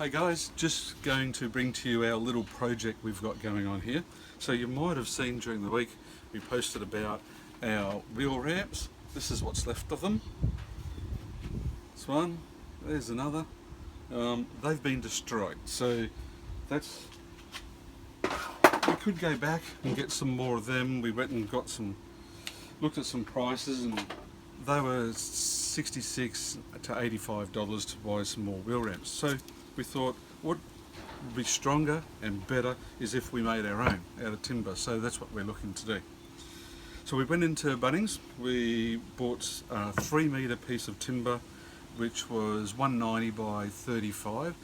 Hey guys, just going to bring to you our little project we've got going on here. So you might have seen during the week we posted about our wheel ramps. This is what's left of them. This one, there's another. They've been destroyed, so that's, we could go back and get some more of them. We went and looked at some prices, and they were $66 to $85 to buy some more wheel ramps. So we thought what would be stronger and better is if we made our own out of timber. So that's what we're looking to do. So we went into Bunnings, we bought a 3 metre piece of timber which was 190 by 35.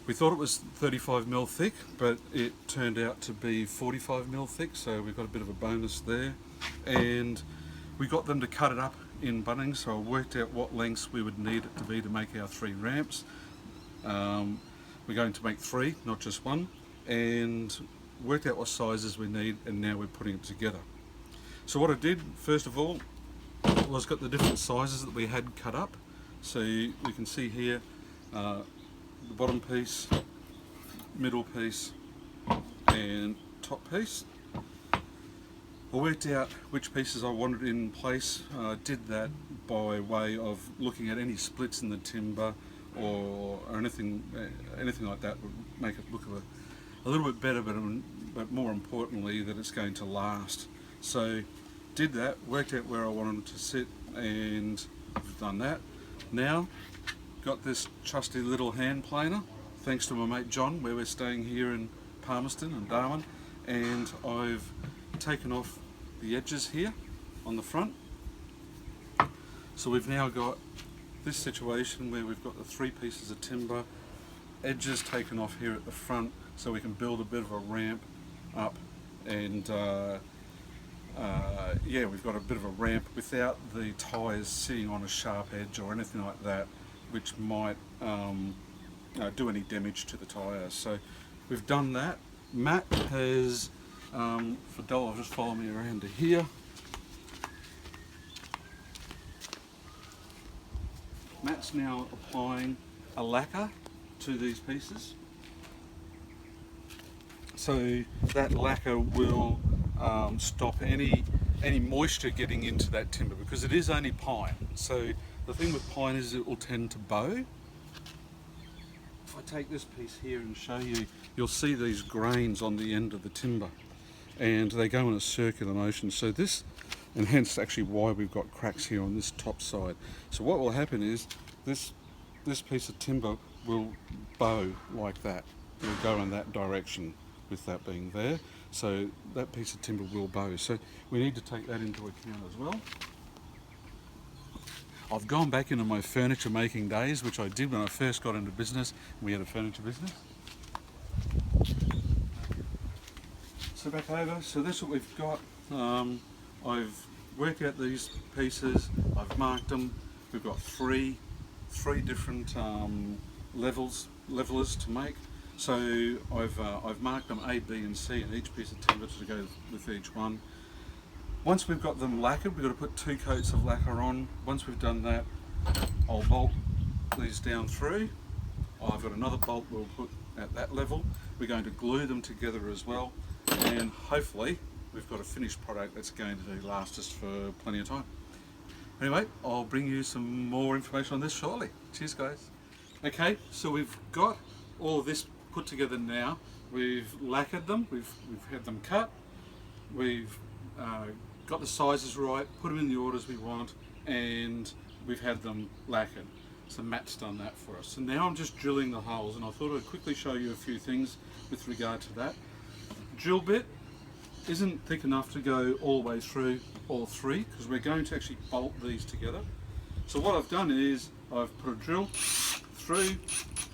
We thought it was 35mm thick, but it turned out to be 45mm thick, so we got a bit of a bonus there. And we got them to cut it up in Bunnings, so I worked out what lengths we would need it to be to make our 3 ramps. We're going to make 3, not just 1, and worked out what sizes we need, and now we're putting it together. So what I did, first of all, was got the different sizes that we had cut up. So you can see here, the bottom piece, middle piece, and top piece. I worked out which pieces I wanted in place. I did that by way of looking at any splits in the timber or anything like that would make it look a little bit better, but more importantly that it's going to last. So did that, worked out where I wanted it to sit, and I've done that. Now got this trusty little hand planer, thanks to my mate John, where we're staying here in Palmerston and Darwin, and I've taken off the edges here on the front. So we've now got this situation where we've got the 3 pieces of timber, edges taken off here at the front, so we can build a bit of a ramp up, and yeah, we've got a bit of a ramp without the tyres sitting on a sharp edge or anything like that, which might do any damage to the tyres. So we've done that. Matt has, for Dol, just follow me around to here. Matt's now applying a lacquer to these pieces. So that lacquer will stop any moisture getting into that timber, because it is only pine. So the thing with pine is it will tend to bow. If I take this piece here and show you, you'll see these grains on the end of the timber, and they go in a circular motion. So this, and hence actually why we've got cracks here on this top side. So what will happen is this piece of timber will bow like that. It will go in that direction with that being there. So that piece of timber will bow. So we need to take that into account as well. I've gone back into my furniture making days, which I did when I first got into business. We had a furniture business. So back over, so that's what we've got. I've worked out these pieces, I've marked them. We've got three different levelers to make. So I've marked them A, B and C in each piece of timber to go with each one. Once we've got them lacquered, we've got to put 2 coats of lacquer on. Once we've done that, I'll bolt these down through. I've got another bolt we'll put at that level. We're going to glue them together as well, and hopefully we've got a finished product that's going to last us for plenty of time. Anyway, I'll bring you some more information on this shortly. Cheers guys. Okay, so we've got all of this put together now. We've lacquered them, we've had them cut, we've got the sizes right, put them in the orders we want, and we've had them lacquered. So Matt's done that for us. So now I'm just drilling the holes, and I thought I'd quickly show you a few things with regard to that. Drill bit isn't thick enough to go all the way through all 3, because we're going to actually bolt these together. So what I've done is I've put a drill through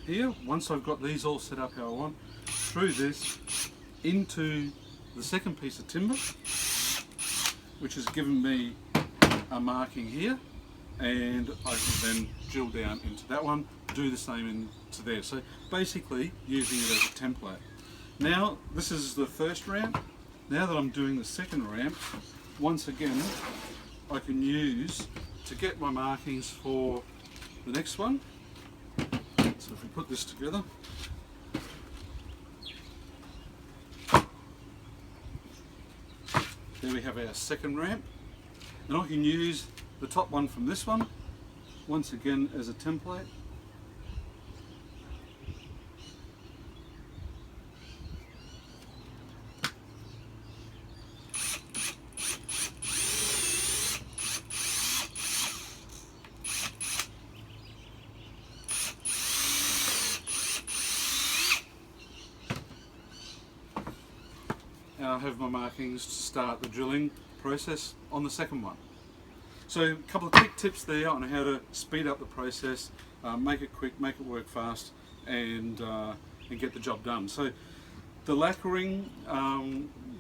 here, once I've got these all set up how I want, through this into the second piece of timber, which has given me a marking here, and I can then drill down into that one, do the same into there. So basically using it as a template. Now this is the first ramp. Now that I'm doing the second ramp, once again I can use to get my markings for the next one. So if we put this together. There we have our second ramp, and I can use the top one from this one once again as a template. And I have my markings to start the drilling process on the second one. So a couple of quick tips there on how to speed up the process, make it quick, make it work fast, and get the job done. So the lacquering,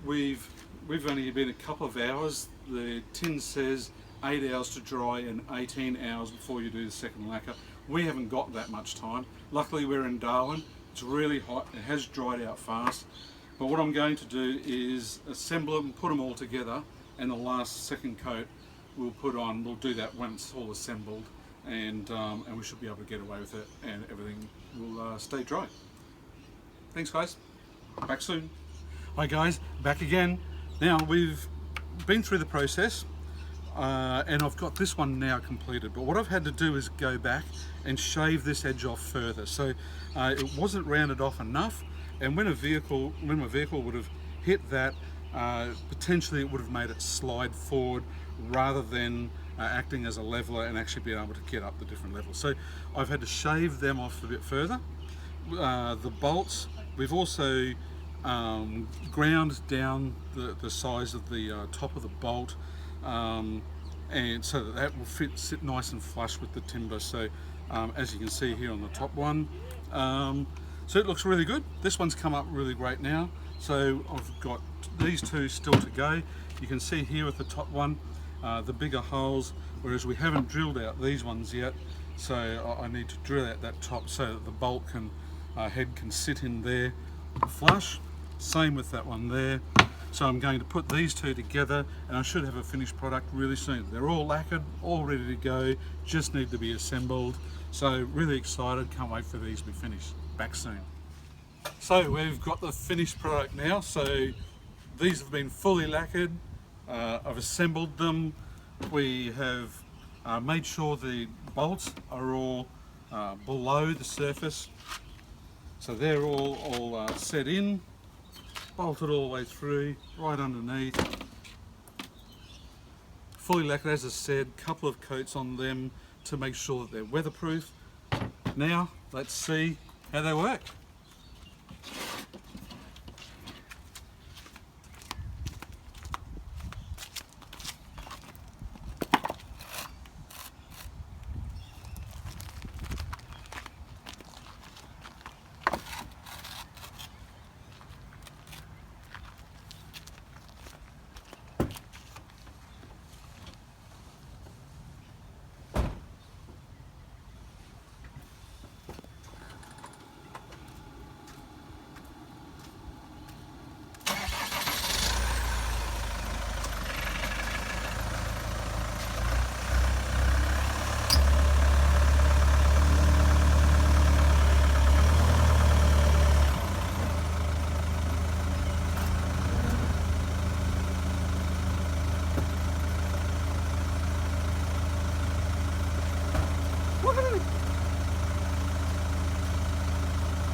we've only been a couple of hours. The tin says 8 hours to dry and 18 hours before you do the second lacquer. We haven't got that much time. Luckily we're in Darwin. It's really hot. It has dried out fast. But what I'm going to do is assemble them, put them all together, and the last second coat we'll put on. We'll do that when it's all assembled, and we should be able to get away with it, and everything will stay dry. Thanks guys, back soon. Hi guys, back again. Now we've been through the process, and I've got this one now completed, but what I've had to do is go back and shave this edge off further. So it wasn't rounded off enough, and when my vehicle would have hit that, potentially it would have made it slide forward rather than acting as a leveler and actually being able to get up the different levels. So I've had to shave them off a bit further. The bolts, we've also ground down the size of the top of the bolt, and so that will sit nice and flush with the timber. So as you can see here on the top one, so it looks really good. This one's come up really great now. So I've got these two still to go. You can see here with the top one, the bigger holes, whereas we haven't drilled out these ones yet. So I need to drill out that top so that the bolt head can sit in there flush. Same with that one there. So I'm going to put these two together, and I should have a finished product really soon. They're all lacquered, all ready to go, just need to be assembled. So really excited, can't wait for these to be finished. Back soon. So we've got the finished product now. So these have been fully lacquered. I've assembled them. We have made sure the bolts are all below the surface. So they're all set in, bolted all the way through, right underneath. Fully lacquered, as I said, couple of coats on them to make sure that they're weatherproof. Now let's see how they work.